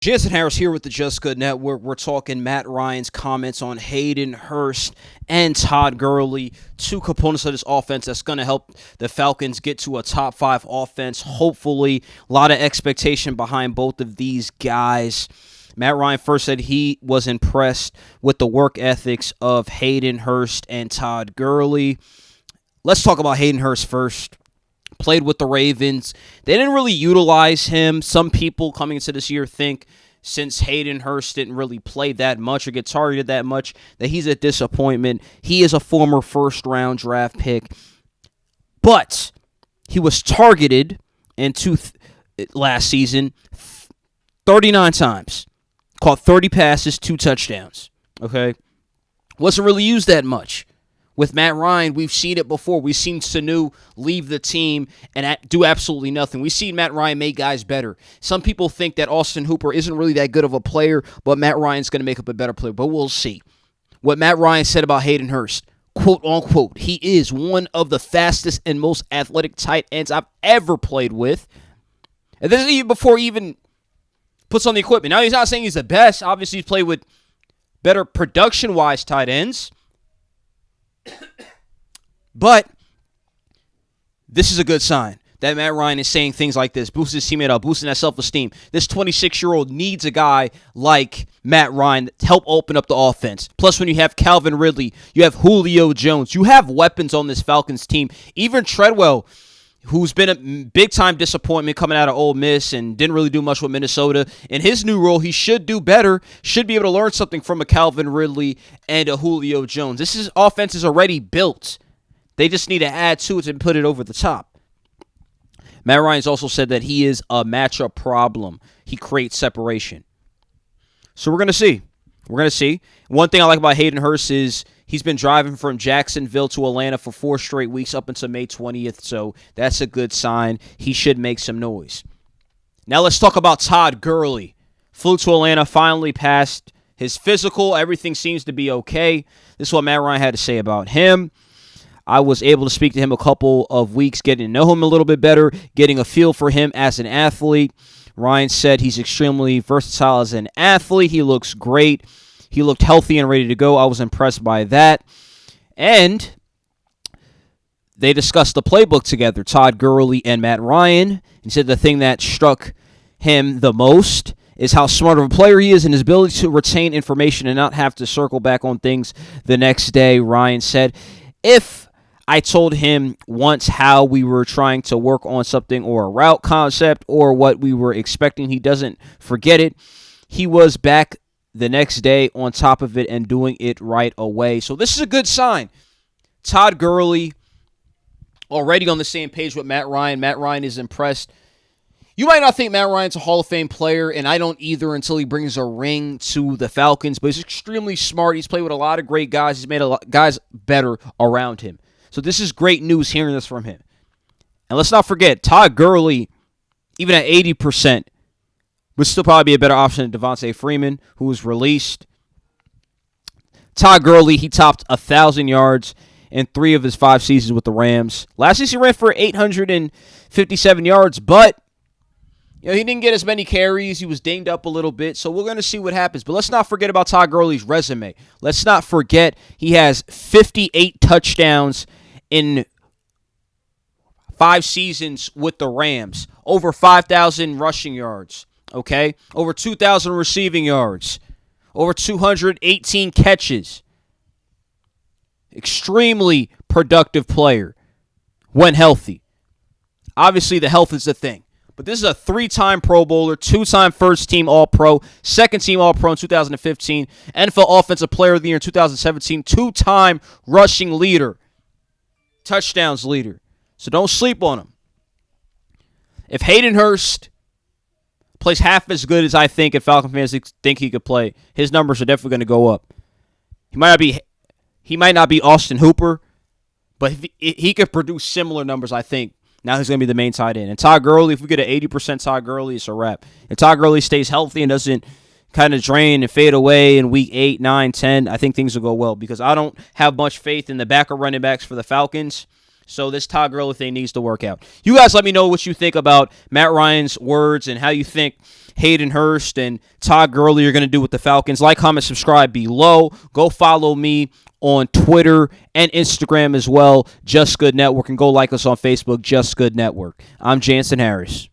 Jansen Harris here with the Just Good Network. We're talking Matt Ryan's comments on Hayden Hurst and Todd Gurley, two components of this offense that's going to help the Falcons get to a top 5 offense. Hopefully, a lot of expectation behind both of these guys. Matt Ryan first said he was impressed with the work ethics of Hayden Hurst and Todd Gurley. Let's talk about Hayden Hurst first. Played with the Ravens. They didn't really utilize him. Some people coming into this year think since Hayden Hurst didn't really play that much or get targeted that much, that he's a disappointment. He is a former first-round draft pick. But he was targeted last season 39 times. Caught 30 passes, 2 touchdowns. Okay? Wasn't really used that much. With Matt Ryan, we've seen it before. We've seen Sanu leave the team and do absolutely nothing. We've seen Matt Ryan make guys better. Some people think that Austin Hooper isn't really that good of a player, but Matt Ryan's going to make up a better player. But we'll see. What Matt Ryan said about Hayden Hurst, quote unquote, he is one of the fastest and most athletic tight ends I've ever played with. And this is even before he even puts on the equipment. Now, he's not saying he's the best. Obviously, he's played with better production-wise tight ends. But this is a good sign that Matt Ryan is saying things like this, boosting his teammate up, boosting that self-esteem. This 26-year-old needs a guy like Matt Ryan to help open up the offense. Plus, when you have Calvin Ridley, you have Julio Jones, you have weapons on this Falcons team. Even Treadwell, who's been a big-time disappointment coming out of Ole Miss and didn't really do much with Minnesota. In his new role, he should do better, should be able to learn something from a Calvin Ridley and a Julio Jones. This offense is already built. They just need to add to it and put it over the top. Matt Ryan's also said that he is a matchup problem. He creates separation. So we're going to see. One thing I like about Hayden Hurst is he's been driving from Jacksonville to Atlanta for 4 straight weeks up until May 20th, so that's a good sign. He should make some noise. Now let's talk about Todd Gurley. Flew to Atlanta, finally passed his physical. Everything seems to be okay. This is what Matt Ryan had to say about him. I was able to speak to him a couple of weeks, getting to know him a little bit better, getting a feel for him as an athlete. Ryan said he's extremely versatile as an athlete. He looks great. He looked healthy and ready to go. I was impressed by that. And they discussed the playbook together, Todd Gurley and Matt Ryan. He said the thing that struck him the most is how smart of a player he is and his ability to retain information and not have to circle back on things the next day. Ryan said, if I told him once how we were trying to work on something or a route concept or what we were expecting, he doesn't forget it. He was back the next day on top of it and doing it right away. So this is a good sign. Todd Gurley already on the same page with Matt Ryan. Matt Ryan is impressed. You might not think Matt Ryan's a Hall of Fame player, and I don't either until he brings a ring to the Falcons, but he's extremely smart. He's played with a lot of great guys. He's made a lot guys better around him. So this is great news hearing this from him. And let's not forget, Todd Gurley, even at 80%, would still probably be a better option than Devontae Freeman, who was released. Todd Gurley, he topped 1,000 yards in 3 of his 5 seasons with the Rams. Last season he ran for 857 yards, but he didn't get as many carries. He was dinged up a little bit, so we're going to see what happens. But let's not forget about Todd Gurley's resume. Let's not forget he has 58 touchdowns in 5 seasons with the Rams. Over 5,000 rushing yards, okay? Over 2,000 receiving yards. Over 218 catches. Extremely productive player when healthy. Obviously, the health is the thing. But this is a 3-time Pro Bowler, 2-time first-team All-Pro, second-team All-Pro in 2015, NFL Offensive Player of the Year in 2017, 2-time rushing leader, touchdowns leader. So don't sleep on him. If Hayden Hurst plays half as good as I think and Falcon fans think he could play, his numbers are definitely going to go up. He might not be Austin Hooper, but he could produce similar numbers, I think. Now he's going to be the main tight end. And Todd Gurley, if we get an 80% Todd Gurley, it's a wrap. If Todd Gurley stays healthy and doesn't kind of drain and fade away in week 8, 9, 10, I think things will go well because I don't have much faith in the backup running backs for the Falcons. So this Todd Gurley thing needs to work out. You guys let me know what you think about Matt Ryan's words and how you think Hayden Hurst and Todd Gurley are going to do with the Falcons. Like, comment, subscribe below. Go follow me on Twitter and Instagram as well, Just Good Network, and go like us on Facebook, Just Good Network. I'm Jansen Harris.